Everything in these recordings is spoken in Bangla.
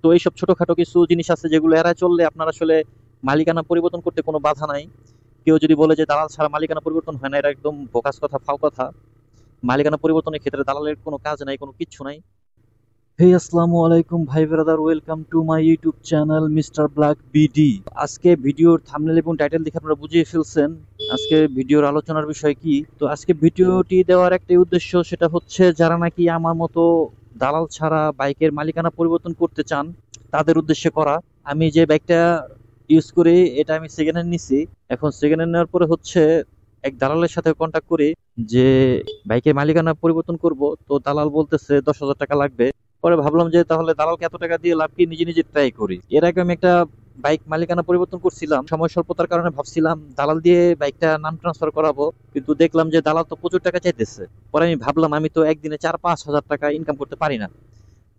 তো এইসব ছোটখাটো কিছু জিনিস আছে যেগুলো এড়ায় চললে আপনার আসলে মালিকানা পরিবর্তন করতে কোনো বাধা নাই। কেউ যদি বলে যে দালাল ছাড়া মালিকানা পরিবর্তন হয় না, এটা একদম বোকাস কথা, ফাও কথা। মালিকানা পরিবর্তনের ক্ষেত্রে দালালের কোনো কাজ নাই, কোনো কিচ্ছু নাই। হেই, আসসালামু আলাইকুম ভাই brother, welcome to my YouTube channel mister black BD. আজকে ভিডিওর থাম্বনেল এবং টাইটেল দেখে আপনারা বুঝিয়ে ফেলছেন আজকে ভিডিওর আলোচনার বিষয় কি। তো আজকে ভিডিওটি দেওয়ার একটাই উদ্দেশ্য, সেটা হচ্ছে যারা নাকি আমার মতো দালাল ছাড়া বাইকের মালিকানা পরিবর্তন করতে চান তাদের উদ্দেশ্যে করা। আমি যে বাইকটা ইউজ করি এটা আমি সেকেন্ড হ্যান্ড নিছি। এখন সেকেন্ড হ্যান্ড নেওয়ার পরে হচ্ছে এক দালালের সাথে কন্ট্যাক্ট করি যে বাইকের মালিকানা পরিবর্তন করব। তো দালাল বলতেছে 10,000 টাকা লাগবে। পরে ভাবলাম যে তাহলে দালালকে এত টাকা দিয়ে লাভ কি, নিজে নিজে ট্রাই করি। এর আগে আমি একটা বাইক মালিকানা পরিবর্তন করছিলাম, সময় স্বল্পতার কারণে ভাবছিলাম দালাল দিয়ে বাইকটা নাম ট্রান্সফার করাবো, কিন্তু দেখলাম যে দালাল তো প্রচুর টাকা চাইতেছে। পরে আমি ভাবলাম আমি তো একদিনে 4-5 হাজার টাকা ইনকাম করতে পারি না,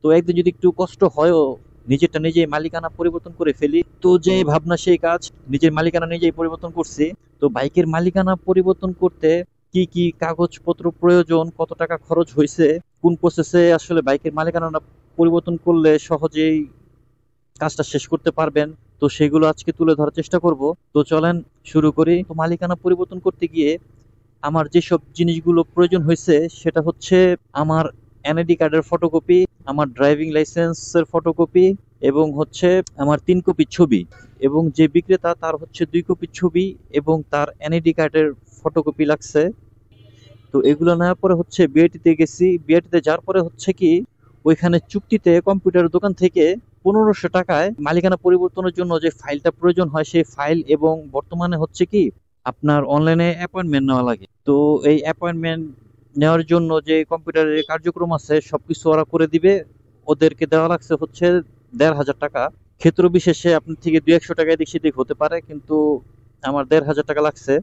তো একদিন যদি একটু কষ্ট হয়ও নিজেরটা নিজে মালিকানা পরিবর্তন করে ফেলি। তো যে ভাবনা সেই কাজ, নিজের মালিকানা নিজেই পরিবর্তন করছি। তো বাইকের মালিকানা পরিবর্তন করতে কি কি কাগজপত্র প্রয়োজন, কত টাকা খরচ হয়েছে, কোন প্রসেসে আসলে বাইকের মালিকানা পরিবর্তন করলে সহজেই কাজটা শেষ করতে পারবেন, তো সেগুলো আজকে তুলে ধরার চেষ্টা করব। তো চলেন শুরু করি। তো মালিকানা পরিবর্তন করতে গিয়ে আমার যেসব জিনিসগুলো প্রয়োজন হয়েছে সেটা হচ্ছে আমার এনআইডি কার্ডের ফটোকপি, আমার ড্রাইভিং লাইসেন্সের ফটোকপি, এবং হচ্ছে আমার 3 কপি ছবি, এবং যে বিক্রেতা তার হচ্ছে 2 কপি ছবি এবং তার এনআইডি কার্ডের ফটোকপি লাগছে। তো এগুলো নেওয়ার পরে হচ্ছে বিআইটিতে গেছি। বিআইটিতে যাওয়ার পরে হচ্ছে কি ওইখানে চুক্তিতে কম্পিউটার দোকান থেকে 1500 টাকায় মালিকানা পরিবর্তনের জন্য যে ফাইলটা প্রয়োজন হয় সেই ফাইল, এবং বর্তমানে হচ্ছে কি আপনার অনলাইনে অ্যাপয়েন্টমেন্ট নেওয়া লাগে। তো এই অ্যাপয়েন্টমেন্ট নেওয়ার জন্য যে কম্পিউটারের কার্যক্রম আছে সবকিছু ওরা করে দিবে। ওদেরকে দেওয়া লাগছে হচ্ছে 1,500 টাকা। ক্ষেত্র বিশেষে আপনার থেকে 200-100 টাকা এদিক সেদিক হতে পারে, কিন্তু আমার 1,500 টাকা লাগছে।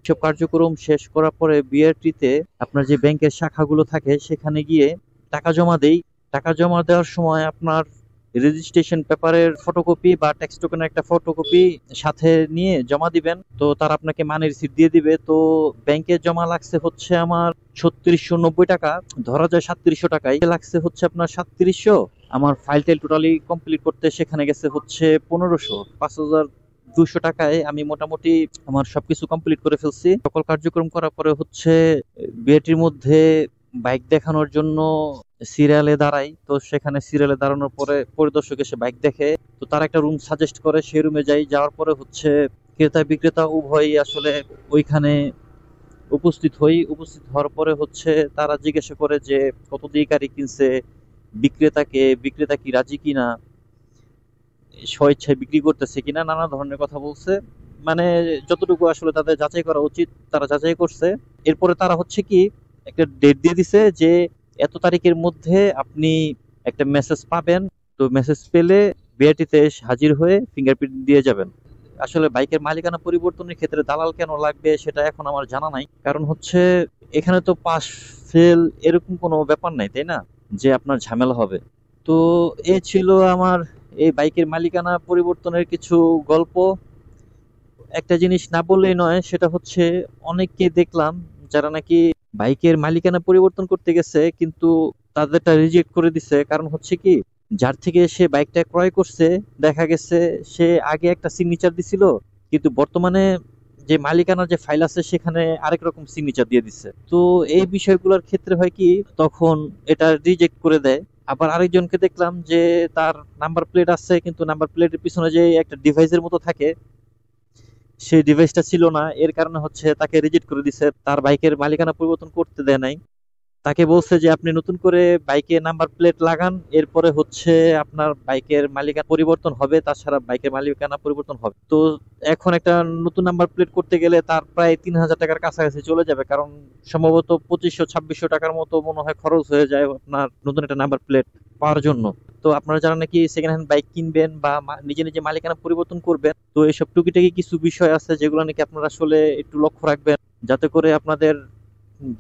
সব কার্যক্রম শেষ করার পরে বিআরটিতে আপনার যে ব্যাংকের শাখাগুলো থাকে সেখানে গিয়ে টাকা জমা দেই। টাকা জমা দেওয়ার সময় আপনার রেজিস্ট্রেশন পেপারের ফটোকপি বা ট্যাক্স টোকেনের একটা ফটোকপি সাথে নিয়ে জমা দিবেন, তো তারা আপনাকে মানি রিসিট দিয়ে দিবে। তো ব্যাংকে জমা লাগছে হচ্ছে আমার 3690 টাকা, ধরা যায় 3700 টাকাই লাগছে হচ্ছে আপনার 3700। আমার ফাইল টাইল টোটালি কমপ্লিট করতে সেখানে গেছে হচ্ছে 1500। 5200 টাকায় আমি মোটামুটি আমার সবকিছু কমপ্লিট করে ফেলছি। সকল কার্যক্রম করার পরে হচ্ছে বিয়েটির মধ্যে বাইক দেখানোর জন্য সিরিয়ালে দাঁড়াই। তো সেখানে সিরিয়ালে দাঁড়ানোর পরে পরিদর্শক এসে বাইক দেখে, তো তার একটা রুম সাজেস্ট করে, সেই রুমে যাই। যাওয়ার পরে হচ্ছে ক্রেতা বিক্রেতা উভয়ই আসলে ওইখানে উপস্থিত হই। উপস্থিত হওয়ার পরে হচ্ছে তারা জিজ্ঞাসা করে যে কত দিয়ে গাড়ি কিনছে, বিক্রেতা কি রাজি কিনা, স্বেচ্ছায় বিক্রি করতেছে কিনা, নানা ধরনের কথা বলছে। মানে যতটুকু আসলে তাদের যাচাই করা উচিত তারা যাচাই করছে। এরপরে তারা হচ্ছে কি একটা ডেট দিয়ে দিছে যে এত তারিখের মধ্যে আপনি একটা মেসেজ পাবেন। তো মেসেজ পেলে বিআরটিতে হাজির হয়ে ফিঙ্গারপ্রিন্ট দিয়ে যাবেন। আসলে বাইকের মালিকানা পরিবর্তনের ক্ষেত্রে দালাল কেন লাগবে সেটা এখন আমার জানা নাই, কারণ হচ্ছে এখানে তো পাস ফেল এরকম কোনো ব্যাপার নাই, তাই না, যে আপনার ঝামেলা হবে। তো এ ছিল আমার এই বাইকের মালিকানা পরিবর্তনের কিছু গল্প। একটা জিনিস না বললেই নয়, সেটা হচ্ছে অনেককে দেখলাম যারা নাকি বাইকের মালিকানা পরিবর্তন করতে গেছে কিন্তু তাদেরটা রিজেক্ট করে দিছে। কারণ হচ্ছে কি যার থেকে সে বাইকটা ক্রয় করছে দেখা গেছে সে আগে একটা সিগনেচার দিছিল, কিন্তু বর্তমানে যে মালিকানার যে ফাইল আছে সেখানে আরেক রকম সিগনেচার দিয়ে দিচ্ছে। তো এই বিষয়গুলোর ক্ষেত্রে হয় কি তখন এটা রিজেক্ট করে দেয়। আবার আরেকজনকে দেখলাম যে তার নাম্বার প্লেট আছে কিন্তু নাম্বার প্লেটের পিছনে যে একটা ডিভাইসের মতো থাকে সেই ডিভাইসটা ছিল না, এর কারণে হচ্ছে তাকে রিজেক্ট করে দিছে, তার বাইকের মালিকানা পরিবর্তন করতে দেয় নাই। তাকে বলছে যে আপনি নতুন করে বাইকে নাম্বার প্লেট লাগান, এরপরে হচ্ছে আপনার বাইকের মালিকানা পরিবর্তন হবে, তাছাড়া বাইকের মালিকানা পরিবর্তন হবে। তো এখন একটা নতুন নাম্বার প্লেট করতে গেলে তার প্রায় 3,000 টাকার কাছাকাছি চলে যাবে, কারণ সম্ভবত 2500-2600 টাকার মতো মনে হয় খরচ হয়ে যায় আপনার নতুন একটা নাম্বার প্লেট পাওয়ার জন্য। তো আপনারা যারা নাকি সেকেন্ড হ্যান্ড বাইক কিনবেন বা নিজে নিজে মালিকানা পরিবর্তন করবেন, তো এইসব টুকিটাকি কিছু বিষয় আছে যেগুলো নাকি আপনারা আসলে একটু লক্ষ্য রাখবেন, যাতে করে আপনাদের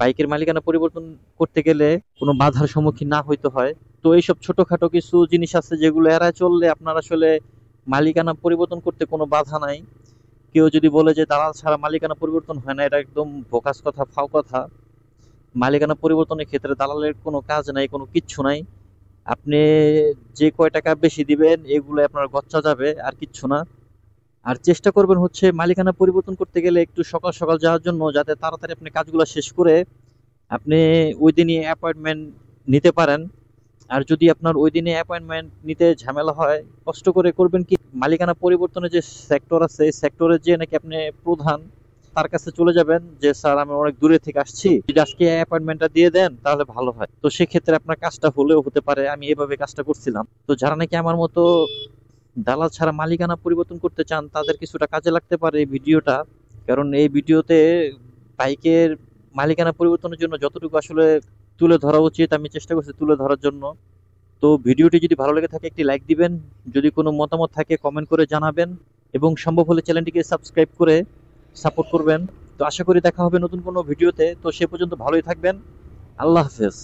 বাইকের মালিকানা পরিবর্তন করতে গেলে কোনো বাধার সম্মুখীন না হইতে হয়। তো এইসব ছোটখাটো কিছু জিনিস আছে যেগুলো এড়ায় চললে আপনার আসলে মালিকানা পরিবর্তন করতে কোনো বাধা নাই। কেউ যদি বলে যে দালাল ছাড়া মালিকানা পরিবর্তন হয় না, এটা একদম বোকাস কথা, ফাও কথা। মালিকানা পরিবর্তনের ক্ষেত্রে দালালের কোনো কাজ নাই, কোনো কিচ্ছু নাই। আপনি যে কয় টাকা বেশি দিবেন এগুলো আপনার গচ্চা যাবে, আর কিচ্ছু না। আর চেষ্টা করবেন হচ্ছে মালিকানা পরিবর্তন করতে গেলে একটু সকাল সকাল যাওয়ার জন্য, যাতে তাড়াতাড়ি আপনি কাজগুলো শেষ করে আপনি ওই দিনই অ্যাপয়েন্টমেন্ট নিতে পারেন। আর যদি আপনার ওই দিনে অ্যাপয়েন্টমেন্ট নিতে ঝামেলা হয়, কষ্ট করে করবেন কি, মালিকানা পরিবর্তনের যে সেক্টর আছে এই সেক্টরে যে নাকি আপনি প্রধান, তার কাছে চলে যাবেন যে স্যার আমি অনেক দূরে থেকে আসছি, যদি আজকে অ্যাপয়েন্টমেন্টটা দিয়ে দেন তাহলে ভালো হয়। তো সেক্ষেত্রে আপনার কাজটা হলেও হতে পারে। আমি এভাবে কাজটা করছিলাম। তো যারা নাকি আমার মতো দালাল ছাড়া মালিকানা পরিবর্তন করতে চান তাদের কিছুটা কাজে লাগতে পারে এই ভিডিওটা। কারণ এই ভিডিওতে বাইকের মালিকানা পরিবর্তনের জন্য যতটুকু আসলে তুলে ধরা উচিত আমি চেষ্টা করছি তুলে ধরার জন্য। তো ভিডিওটি যদি ভালো লেগে থাকে একটি লাইক দিবেন, যদি কোনো মতামত থাকে কমেন্ট করে জানাবেন, এবং সম্ভব হলে চ্যানেলটিকে সাবস্ক্রাইব করে সাপোর্ট করবেন। তো আশা করি দেখা হবে নতুন কোনো ভিডিওতে। তো সে পর্যন্ত ভালোই থাকবেন। আল্লাহ হাফেজ।